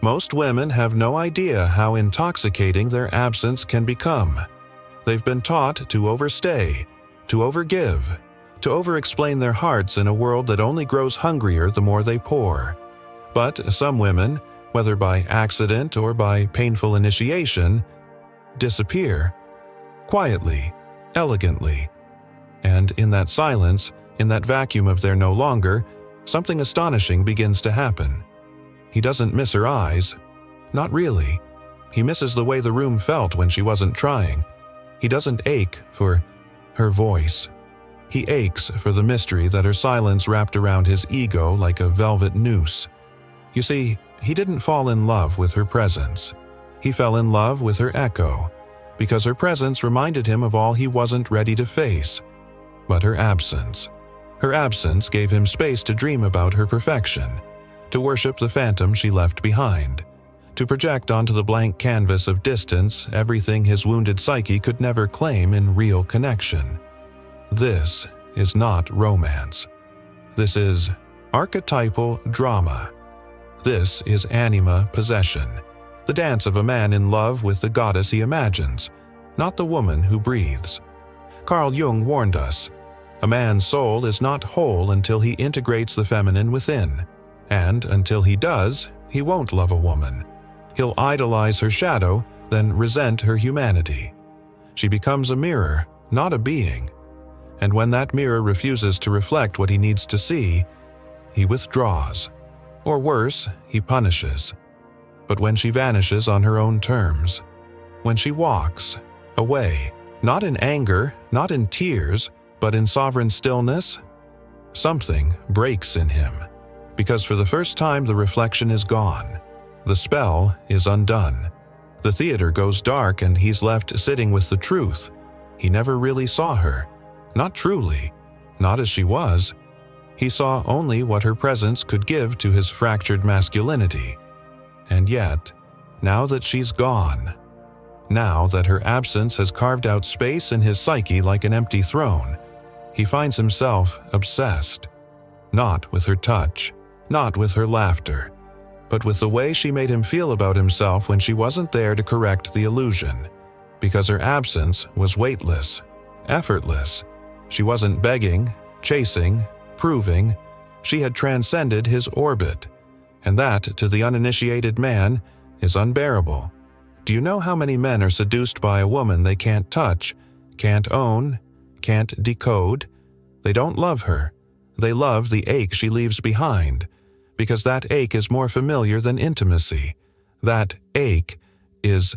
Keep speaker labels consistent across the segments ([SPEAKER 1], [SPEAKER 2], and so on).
[SPEAKER 1] Most women have no idea how intoxicating their absence can become. They've been taught to overstay, to overgive, to over-explain their hearts in a world that only grows hungrier the more they pour. But some women, whether by accident or by painful initiation, disappear, quietly, elegantly. And in that silence, in that vacuum of their no longer, something astonishing begins to happen. He doesn't miss her eyes. Not really. He misses the way the room felt when she wasn't trying. He doesn't ache for her voice. He aches for the mystery that her silence wrapped around his ego like a velvet noose. You see, he didn't fall in love with her presence. He fell in love with her echo, because her presence reminded him of all he wasn't ready to face. But her absence gave him space to dream about her perfection, to worship the phantom she left behind, to project onto the blank canvas of distance everything his wounded psyche could never claim in real connection. This is not romance. This is archetypal drama. This is anima possession, the dance of a man in love with the goddess he imagines, not the woman who breathes. Carl Jung warned us, a man's soul is not whole until he integrates the feminine within, and until he does, he won't love a woman. He'll idolize her shadow, then resent her humanity. She becomes a mirror, not a being. And when that mirror refuses to reflect what he needs to see, he withdraws. Or worse, he punishes. But when she vanishes on her own terms, when she walks away, not in anger, not in tears, but in sovereign stillness, something breaks in him. Because for the first time the reflection is gone. The spell is undone. The theater goes dark and he's left sitting with the truth. He never really saw her. Not truly. Not as she was. He saw only what her presence could give to his fractured masculinity. And yet, now that she's gone, now that her absence has carved out space in his psyche like an empty throne, he finds himself obsessed. Not with her touch, not with her laughter, but with the way she made him feel about himself when she wasn't there to correct the illusion, because her absence was weightless, effortless. She wasn't begging, chasing, proving. She had transcended his orbit, and that, to the uninitiated man, is unbearable. Do you know how many men are seduced by a woman they can't touch, can't own, can't decode? They don't love her. They love the ache she leaves behind, because that ache is more familiar than intimacy. That ache is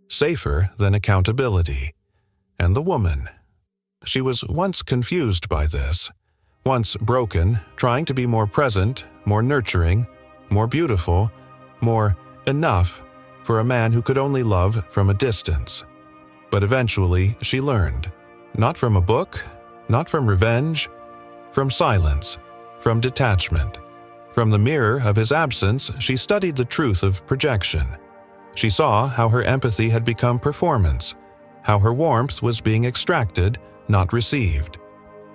[SPEAKER 1] safer than accountability. And the woman. She was once confused by this, once broken, trying to be more present, more nurturing, more beautiful, more enough for a man who could only love from a distance. But eventually she learned, not from a book, not from revenge, from silence, from detachment. From the mirror of his absence, she studied the truth of projection. She saw how her empathy had become performance, how her warmth was being extracted, not received.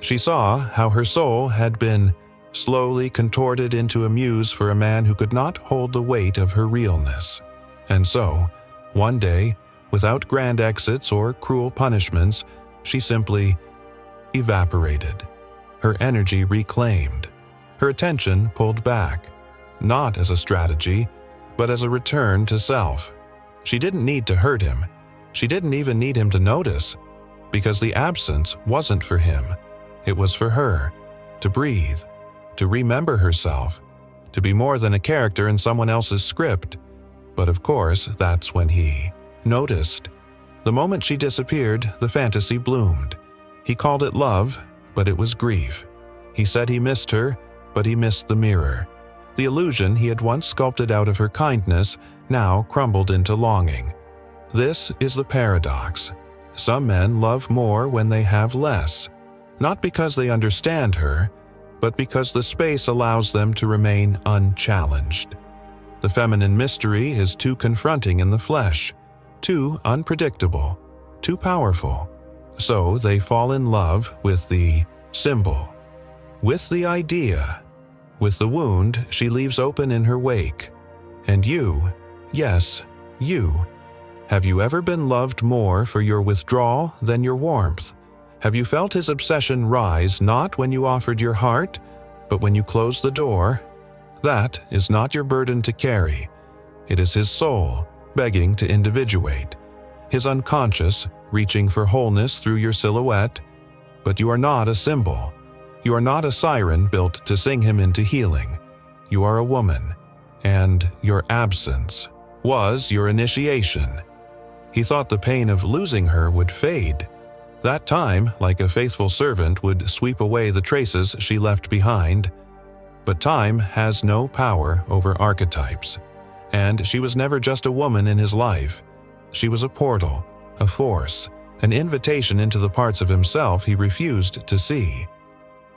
[SPEAKER 1] She saw how her soul had been slowly contorted into a muse for a man who could not hold the weight of her realness. And so, one day, without grand exits or cruel punishments, she simply evaporated. Her energy reclaimed. Her attention pulled back, not as a strategy, but as a return to self. She didn't need to hurt him. She didn't even need him to notice, because the absence wasn't for him. It was for her, to breathe, to remember herself, to be more than a character in someone else's script. But of course, that's when he noticed. The moment she disappeared, the fantasy bloomed. He called it love, but it was grief. He said he missed her, but he missed the mirror. The illusion he had once sculpted out of her kindness now crumbled into longing. This is the paradox. Some men love more when they have less, not because they understand her, but because the space allows them to remain unchallenged. The feminine mystery is too confronting in the flesh, too unpredictable, too powerful. So they fall in love with the symbol, with the idea, with the wound she leaves open in her wake. And you, yes, you, have you ever been loved more for your withdrawal than your warmth? Have you felt his obsession rise not when you offered your heart, but when you closed the door? That is not your burden to carry. It is his soul, begging to individuate, his unconscious, reaching for wholeness through your silhouette. But you are not a symbol. You are not a siren built to sing him into healing. You are a woman, and your absence was your initiation. He thought the pain of losing her would fade. That time, like a faithful servant, would sweep away the traces she left behind. But time has no power over archetypes, and she was never just a woman in his life. She was a portal, a force, an invitation into the parts of himself he refused to see.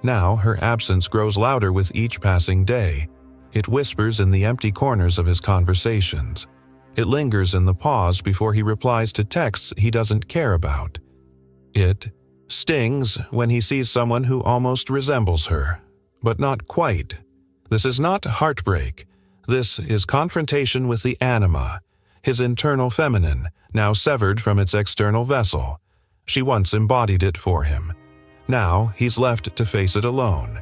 [SPEAKER 1] Now her absence grows louder with each passing day. It whispers in the empty corners of his conversations. It lingers in the pause before he replies to texts he doesn't care about. It stings when he sees someone who almost resembles her, but not quite. This is not heartbreak. This is confrontation with the anima, his internal feminine, now severed from its external vessel. She once embodied it for him. Now he's left to face it alone.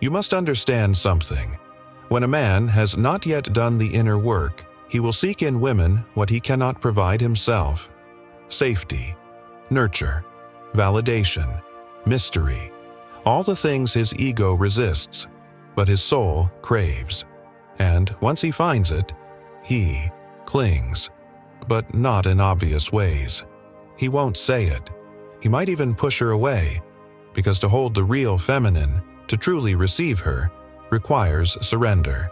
[SPEAKER 1] You must understand something. When a man has not yet done the inner work, he will seek in women what he cannot provide himself: safety, nurture, validation, mystery, all the things his ego resists, but his soul craves. And once he finds it, he clings, but not in obvious ways. He won't say it. He might even push her away, because to hold the real feminine, to truly receive her, requires surrender,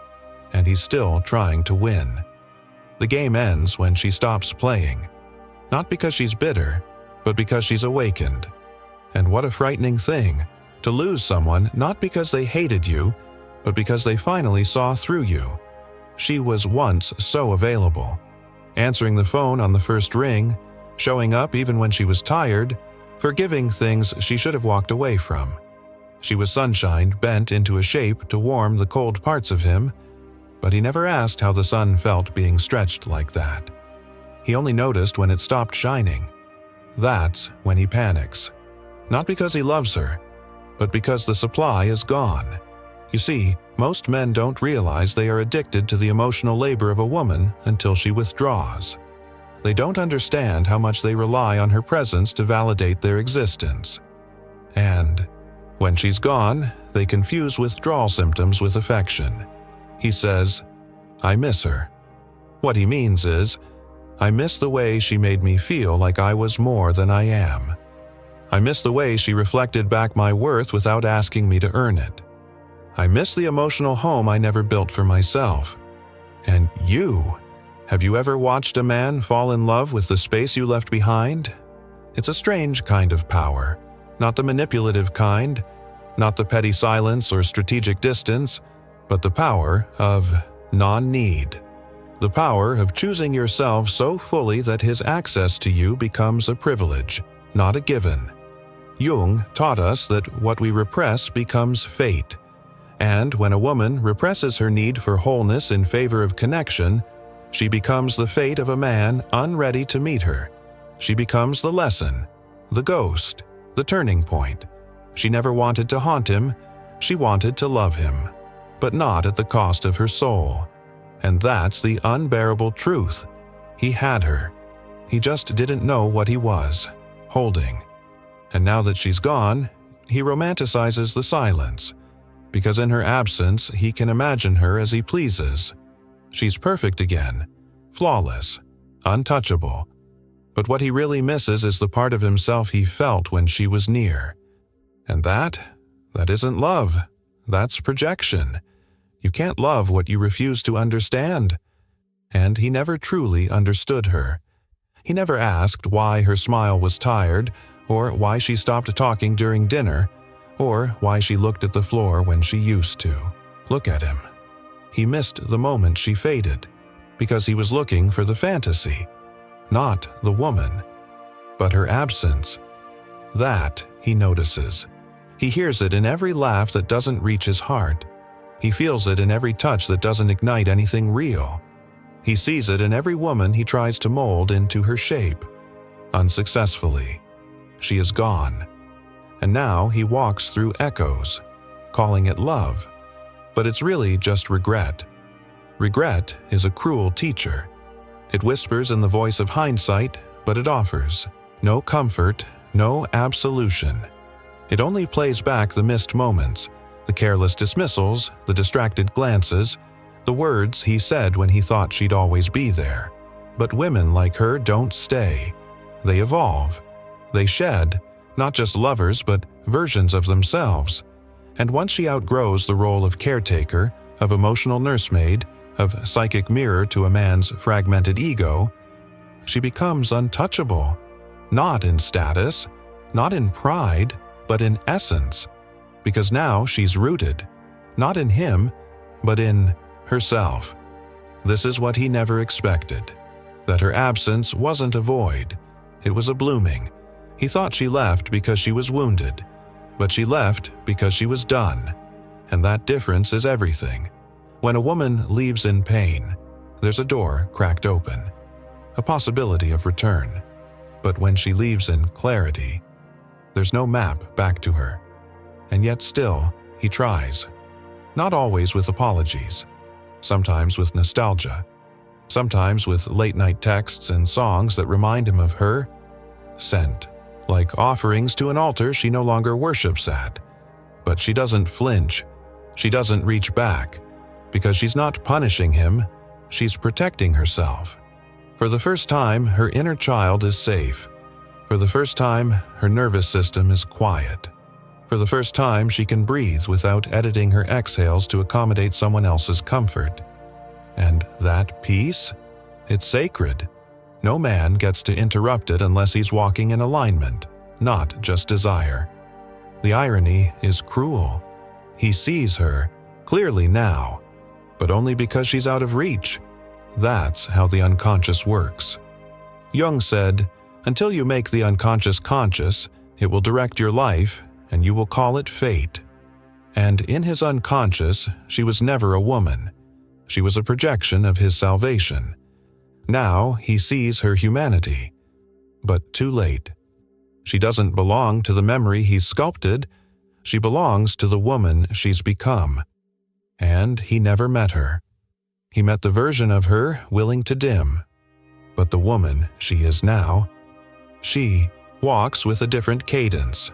[SPEAKER 1] and he's still trying to win. The game ends when she stops playing, not because she's bitter, but because she's awakened. And what a frightening thing, to lose someone not because they hated you, but because they finally saw through you. She was once so available, answering the phone on the first ring, showing up even when she was tired, forgiving things she should have walked away from. She was sunshine bent into a shape to warm the cold parts of him, but he never asked how the sun felt being stretched like that. He only noticed when it stopped shining. That's when he panics. Not because he loves her, but because the supply is gone. You see, most men don't realize they are addicted to the emotional labor of a woman until she withdraws. They don't understand how much they rely on her presence to validate their existence. And when she's gone, they confuse withdrawal symptoms with affection. He says, "I miss her." What he means is, "I miss the way she made me feel like I was more than I am. I miss the way she reflected back my worth without asking me to earn it. I miss the emotional home I never built for myself." And you, have you ever watched a man fall in love with the space you left behind? It's a strange kind of power, not the manipulative kind, not the petty silence or strategic distance, but the power of non-need. The power of choosing yourself so fully that his access to you becomes a privilege, not a given. Jung taught us that what we repress becomes fate. And when a woman represses her need for wholeness in favor of connection, she becomes the fate of a man unready to meet her. She becomes the lesson, the ghost, the turning point. She never wanted to haunt him, she wanted to love him, but not at the cost of her soul. And that's the unbearable truth. He had her. He just didn't know what he was holding. And now that she's gone, he romanticizes the silence, because in her absence he can imagine her as he pleases. She's perfect again, flawless, untouchable. But what he really misses is the part of himself he felt when she was near. And that isn't love. That's projection. You can't love what you refuse to understand. And he never truly understood her. He never asked why her smile was tired, or why she stopped talking during dinner, or why she looked at the floor when she used to look at him. He missed the moment she faded, because he was looking for the fantasy, not the woman. But her absence, that he notices. He hears it in every laugh that doesn't reach his heart. He feels it in every touch that doesn't ignite anything real. He sees it in every woman he tries to mold into her shape. Unsuccessfully. She is gone. And now he walks through echoes, calling it love. But it's really just regret. Regret is a cruel teacher. It whispers in the voice of hindsight, but it offers no comfort, no absolution. It only plays back the missed moments, the careless dismissals, the distracted glances, the words he said when he thought she'd always be there. But women like her don't stay. They evolve. They shed, not just lovers, but versions of themselves. And once she outgrows the role of caretaker, of emotional nursemaid, of psychic mirror to a man's fragmented ego, she becomes untouchable. Not in status, not in pride, but in essence. Because now she's rooted, not in him, but in herself. This is what he never expected. That her absence wasn't a void. It was a blooming. He thought she left because she was wounded, but she left because she was done. And that difference is everything. When a woman leaves in pain, there's a door cracked open, a possibility of return. But when she leaves in clarity, there's no map back to her. And yet still, he tries. Not always with apologies. Sometimes with nostalgia. Sometimes with late-night texts and songs that remind him of her. Sent, like offerings to an altar she no longer worships at. But she doesn't flinch. She doesn't reach back. Because she's not punishing him, she's protecting herself. For the first time, her inner child is safe. For the first time, her nervous system is quiet. For the first time, she can breathe without editing her exhales to accommodate someone else's comfort. And that peace? It's sacred. No man gets to interrupt it unless he's walking in alignment, not just desire. The irony is cruel. He sees her, clearly now, but only because she's out of reach. That's how the unconscious works. Jung said, "Until you make the unconscious conscious, it will direct your life, and you will call it fate." And in his unconscious, she was never a woman. She was a projection of his salvation. Now he sees her humanity. But too late. She doesn't belong to the memory he's sculpted. She belongs to the woman she's become. And he never met her. He met the version of her willing to dim. But the woman she is now, she walks with a different cadence.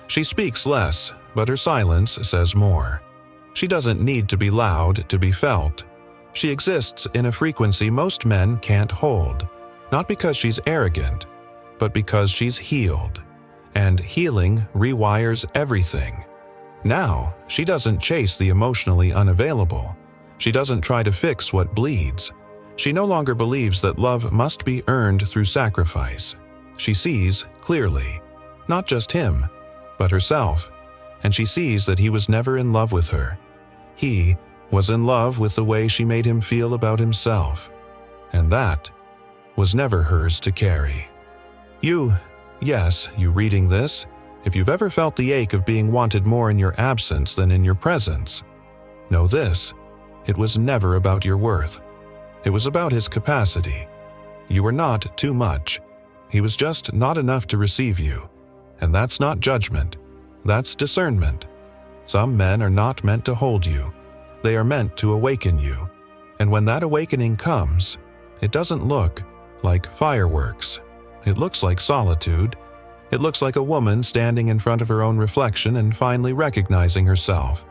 [SPEAKER 1] She speaks less, but her silence says more. She doesn't need to be loud to be felt. She exists in a frequency most men can't hold, not because she's arrogant, but because she's healed. And healing rewires everything. Now, she doesn't chase the emotionally unavailable. She doesn't try to fix what bleeds. She no longer believes that love must be earned through sacrifice. She sees clearly, not just him, but herself, and she sees that he was never in love with her. He was in love with the way she made him feel about himself, and that was never hers to carry. You reading this, if you've ever felt the ache of being wanted more in your absence than in your presence, know this: it was never about your worth. It was about his capacity. You were not too much. He was just not enough to receive you. And that's not judgment. That's discernment. Some men are not meant to hold you. They are meant to awaken you. And when that awakening comes, it doesn't look like fireworks. It looks like solitude. It looks like a woman standing in front of her own reflection and finally recognizing herself.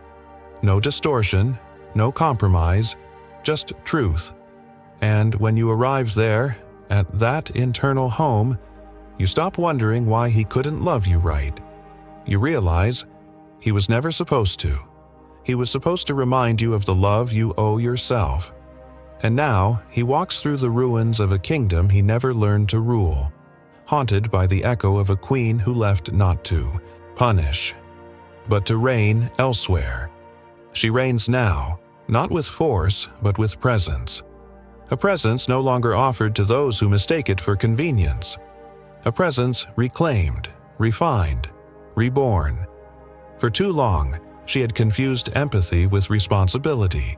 [SPEAKER 1] No distortion, no compromise, just truth. And when you arrive there, at that internal home, you stop wondering why he couldn't love you right. You realize he was never supposed to. He was supposed to remind you of the love you owe yourself. And now he walks through the ruins of a kingdom he never learned to rule, haunted by the echo of a queen who left not to punish, but to reign elsewhere. She reigns now, not with force, but with presence. A presence no longer offered to those who mistake it for convenience. A presence reclaimed, refined, reborn. For too long, she had confused empathy with responsibility.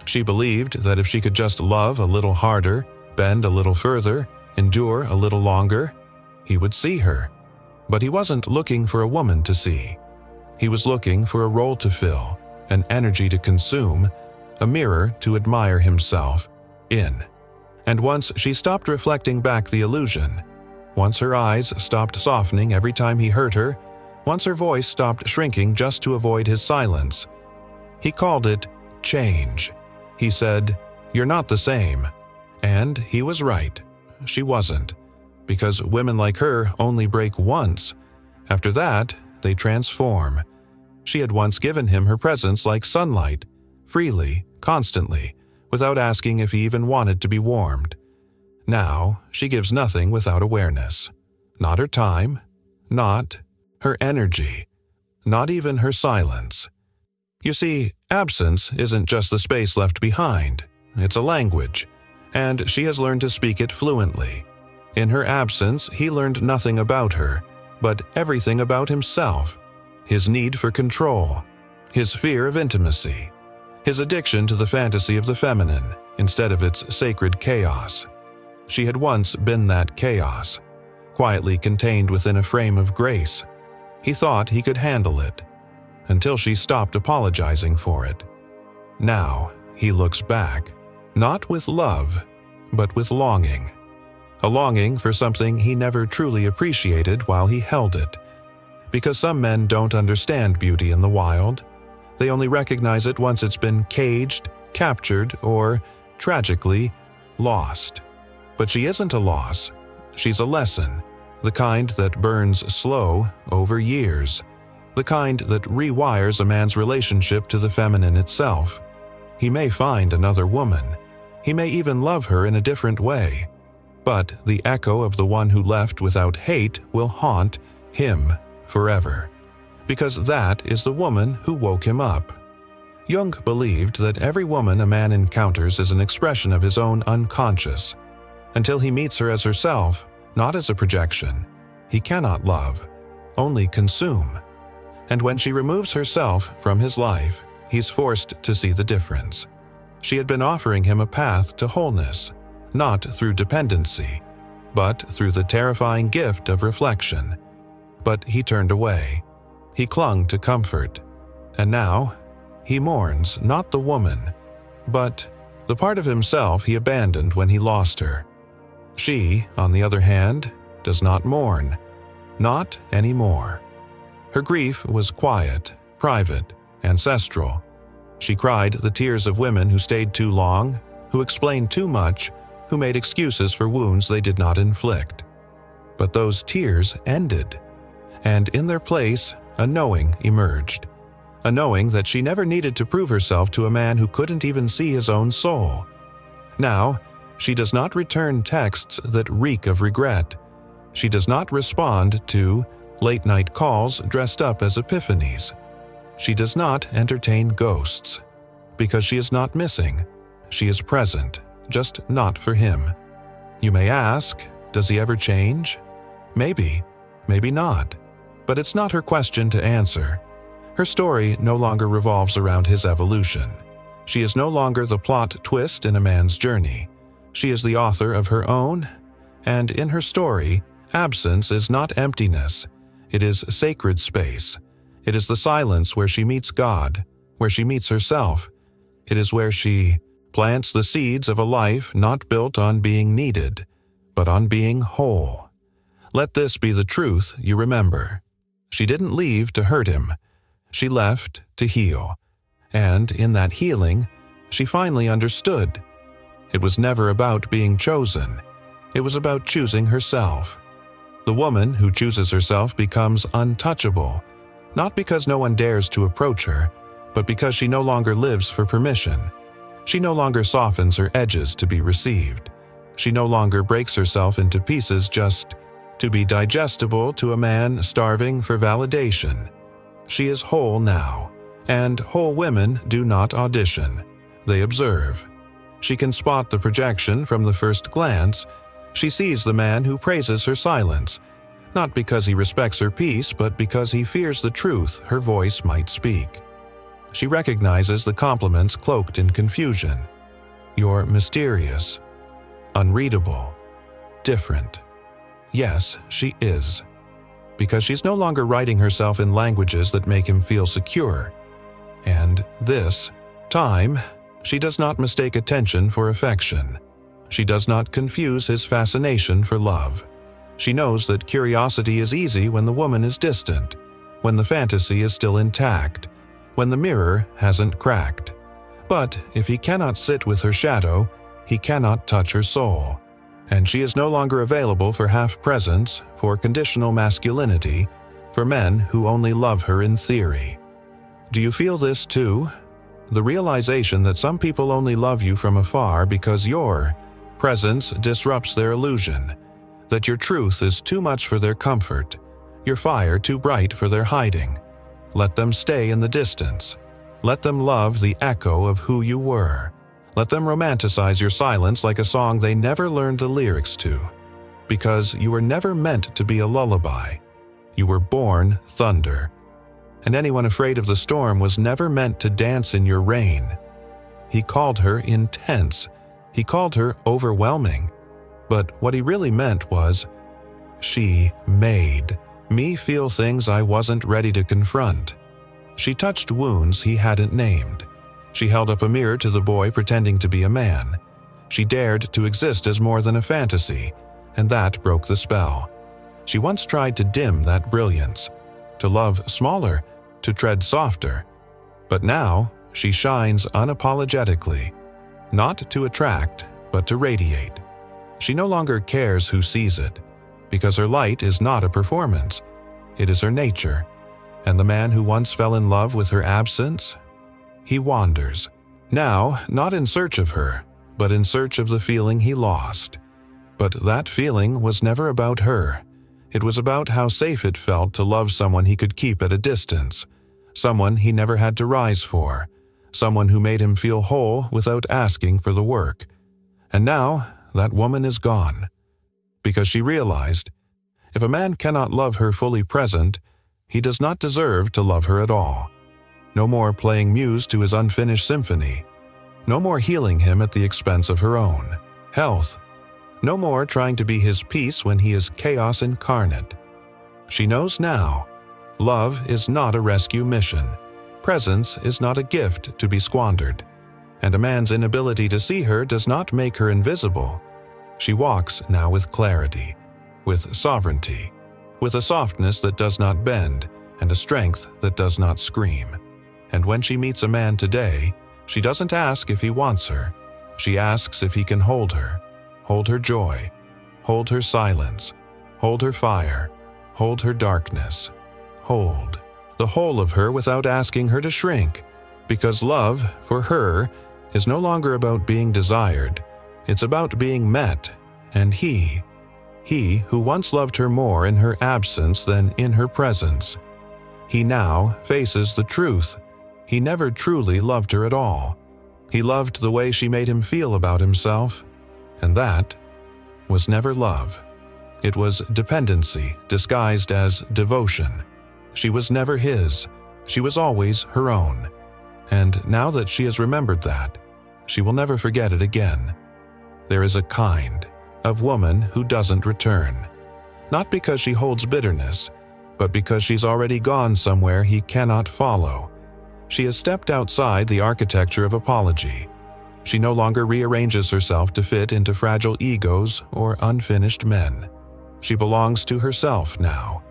[SPEAKER 1] She believed that if she could just love a little harder, bend a little further, endure a little longer, he would see her. But he wasn't looking for a woman to see. He was looking for a role to fill, an energy to consume, a mirror to admire himself in. And once she stopped reflecting back the illusion, once her eyes stopped softening every time he hurt her, once her voice stopped shrinking just to avoid his silence, he called it change. He said, "You're not the same." And he was right. She wasn't. Because women like her only break once. After that, they transform. She had once given him her presence like sunlight, freely, constantly, without asking if he even wanted to be warmed. Now, she gives nothing without awareness. Not her time, not her energy, not even her silence. You see, absence isn't just the space left behind. It's a language, and she has learned to speak it fluently. In her absence, he learned nothing about her, but everything about himself. His need for control, his fear of intimacy, his addiction to the fantasy of the feminine instead of its sacred chaos. She had once been that chaos, quietly contained within a frame of grace. He thought he could handle it, until she stopped apologizing for it. Now, he looks back, not with love, but with longing. A longing for something he never truly appreciated while he held it. Because some men don't understand beauty in the wild. They only recognize it once it's been caged, captured, or, tragically, lost. But she isn't a loss. She's a lesson, the kind that burns slow over years, the kind that rewires a man's relationship to the feminine itself. He may find another woman. He may even love her in a different way. But the echo of the one who left without hate will haunt him forever, because that is the woman who woke him up. Jung believed that every woman a man encounters is an expression of his own unconscious. Until he meets her as herself, not as a projection, he cannot love, only consume. And when she removes herself from his life, he's forced to see the difference. She had been offering him a path to wholeness, not through dependency, but through the terrifying gift of reflection. But he turned away. He clung to comfort. And now, he mourns not the woman, but the part of himself he abandoned when he lost her. She, on the other hand, does not mourn. Not anymore. Her grief was quiet, private, ancestral. She cried the tears of women who stayed too long, who explained too much, who made excuses for wounds they did not inflict. But those tears ended, and in their place, a knowing emerged. A knowing that she never needed to prove herself to a man who couldn't even see his own soul. Now, she does not return texts that reek of regret. She does not respond to late-night calls dressed up as epiphanies. She does not entertain ghosts. Because she is not missing. She is present, just not for him. You may ask, does he ever change? Maybe, maybe not. But it's not her question to answer. Her story no longer revolves around his evolution. She is no longer the plot twist in a man's journey. She is the author of her own, and in her story, absence is not emptiness. It is sacred space. It is the silence where she meets God, where she meets herself. It is where she plants the seeds of a life not built on being needed, but on being whole. Let this be the truth you remember. She didn't leave to hurt him. She left to heal. And in that healing, she finally understood. It was never about being chosen. It was about choosing herself. The woman who chooses herself becomes untouchable, not because no one dares to approach her, but because she no longer lives for permission. She no longer softens her edges to be received. She no longer breaks herself into pieces just to be digestible to a man starving for validation. She is whole now, and whole women do not audition. They observe. She can spot the projection from the first glance. She sees the man who praises her silence, not because he respects her peace, but because he fears the truth her voice might speak. She recognizes the compliments cloaked in confusion. You're mysterious, unreadable, different. Yes, she is. Because she's no longer writing herself in languages that make him feel secure. And this time, she does not mistake attention for affection. She does not confuse his fascination for love. She knows that curiosity is easy when the woman is distant, when the fantasy is still intact, when the mirror hasn't cracked. But if he cannot sit with her shadow, he cannot touch her soul. And she is no longer available for half-presence, for conditional masculinity, for men who only love her in theory. Do you feel this too? The realization that some people only love you from afar because your presence disrupts their illusion, that your truth is too much for their comfort, your fire too bright for their hiding. Let them stay in the distance. Let them love the echo of who you were. Let them romanticize your silence like a song they never learned the lyrics to. Because you were never meant to be a lullaby. You were born thunder. And anyone afraid of the storm was never meant to dance in your rain. He called her intense. He called her overwhelming. But what he really meant was, she made me feel things I wasn't ready to confront. She touched wounds he hadn't named. She held up a mirror to the boy pretending to be a man. She dared to exist as more than a fantasy, and that broke the spell. She once tried to dim that brilliance, to love smaller, to tread softer. But now she shines unapologetically, not to attract, but to radiate. She no longer cares who sees it, because her light is not a performance. It is her nature. And the man who once fell in love with her absence, he wanders. Now, not in search of her, but in search of the feeling he lost. But that feeling was never about her. It was about how safe it felt to love someone he could keep at a distance, someone he never had to rise for, someone who made him feel whole without asking for the work. And now, that woman is gone. Because she realized, if a man cannot love her fully present, he does not deserve to love her at all. No more playing muse to his unfinished symphony. No more healing him at the expense of her own health. No more trying to be his peace when he is chaos incarnate. She knows now, love is not a rescue mission. Presence is not a gift to be squandered. And a man's inability to see her does not make her invisible. She walks now with clarity, with sovereignty, with a softness that does not bend, and a strength that does not scream. And when she meets a man today, she doesn't ask if he wants her. She asks if he can hold her joy, hold her silence, hold her fire, hold her darkness, hold the whole of her without asking her to shrink, because love, for her, is no longer about being desired. It's about being met, and he who once loved her more in her absence than in her presence, he now faces the truth. He never truly loved her at all. He loved the way she made him feel about himself, and that was never love. It was dependency disguised as devotion. She was never his. She was always her own. And now that she has remembered that, she will never forget it again. There is a kind of woman who doesn't return. Not because she holds bitterness, but because she's already gone somewhere he cannot follow. She has stepped outside the architecture of apology. She no longer rearranges herself to fit into fragile egos or unfinished men. She belongs to herself now.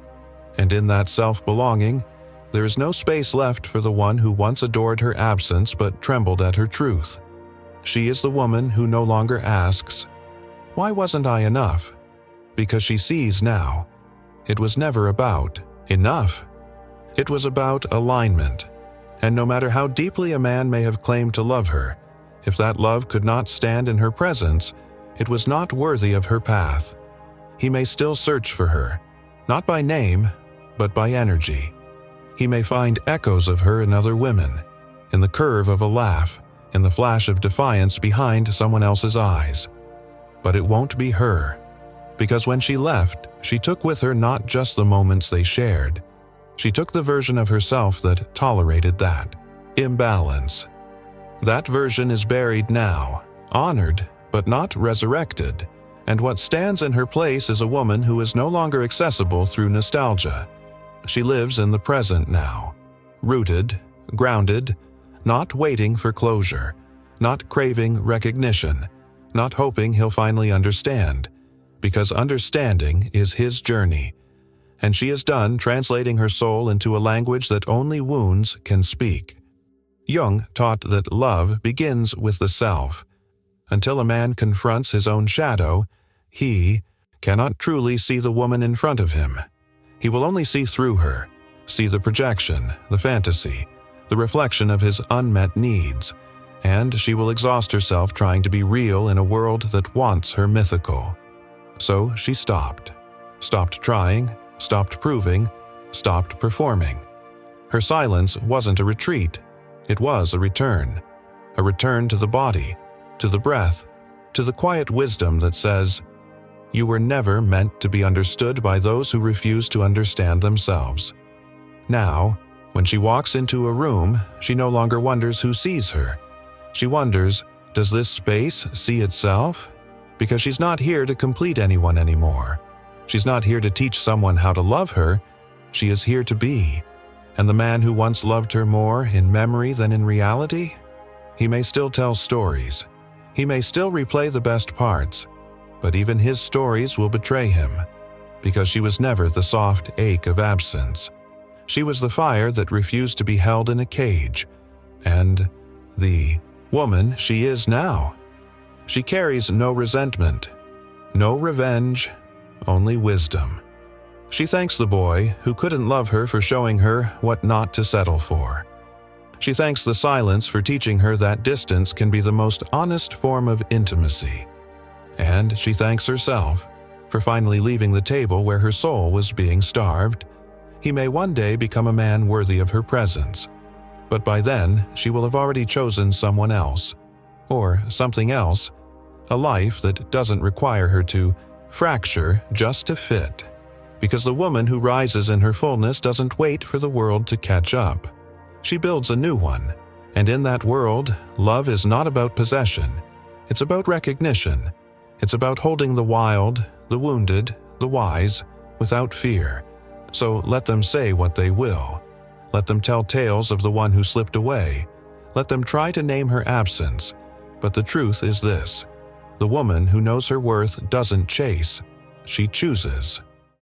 [SPEAKER 1] And in that self-belonging, there is no space left for the one who once adored her absence but trembled at her truth. She is the woman who no longer asks, "Why wasn't I enough?" Because she sees now, it was never about enough. It was about alignment. And no matter how deeply a man may have claimed to love her, if that love could not stand in her presence, it was not worthy of her path. He may still search for her, not by name, but by energy. He may find echoes of her in other women, in the curve of a laugh, in the flash of defiance behind someone else's eyes. But it won't be her, because when she left, she took with her not just the moments they shared. She took the version of herself that tolerated that. imbalance. That version is buried now, honored, but not resurrected, and what stands in her place is a woman who is no longer accessible through nostalgia. She lives in the present now, rooted, grounded, not waiting for closure, not craving recognition, not hoping he'll finally understand, because understanding is his journey, and she is done translating her soul into a language that only wounds can speak. Jung taught that love begins with the self. Until a man confronts his own shadow, he cannot truly see the woman in front of him. He will only see through her, see the projection, the fantasy, the reflection of his unmet needs, and she will exhaust herself trying to be real in a world that wants her mythical. So she stopped trying, stopped proving, stopped performing. Her silence wasn't a retreat, it was a return to the body, to the breath, to the quiet wisdom that says, "You were never meant to be understood by those who refuse to understand themselves." Now, when she walks into a room, she no longer wonders who sees her. She wonders, does this space see itself? Because she's not here to complete anyone anymore. She's not here to teach someone how to love her. She is here to be. And the man who once loved her more in memory than in reality? He may still tell stories. He may still replay the best parts. But even his stories will betray him, because she was never the soft ache of absence. She was the fire that refused to be held in a cage, and the woman she is now. She carries no resentment, no revenge, only wisdom. She thanks the boy who couldn't love her for showing her what not to settle for. She thanks the silence for teaching her that distance can be the most honest form of intimacy. And she thanks herself for finally leaving the table where her soul was being starved. He may one day become a man worthy of her presence, but by then she will have already chosen someone else, or something else, a life that doesn't require her to fracture just to fit, because the woman who rises in her fullness doesn't wait for the world to catch up. She builds a new one, and in that world, love is not about possession. It's about recognition. It's about holding the wild, the wounded, the wise, without fear. So let them say what they will. Let them tell tales of the one who slipped away. Let them try to name her absence. But the truth is this: the woman who knows her worth doesn't chase, she chooses.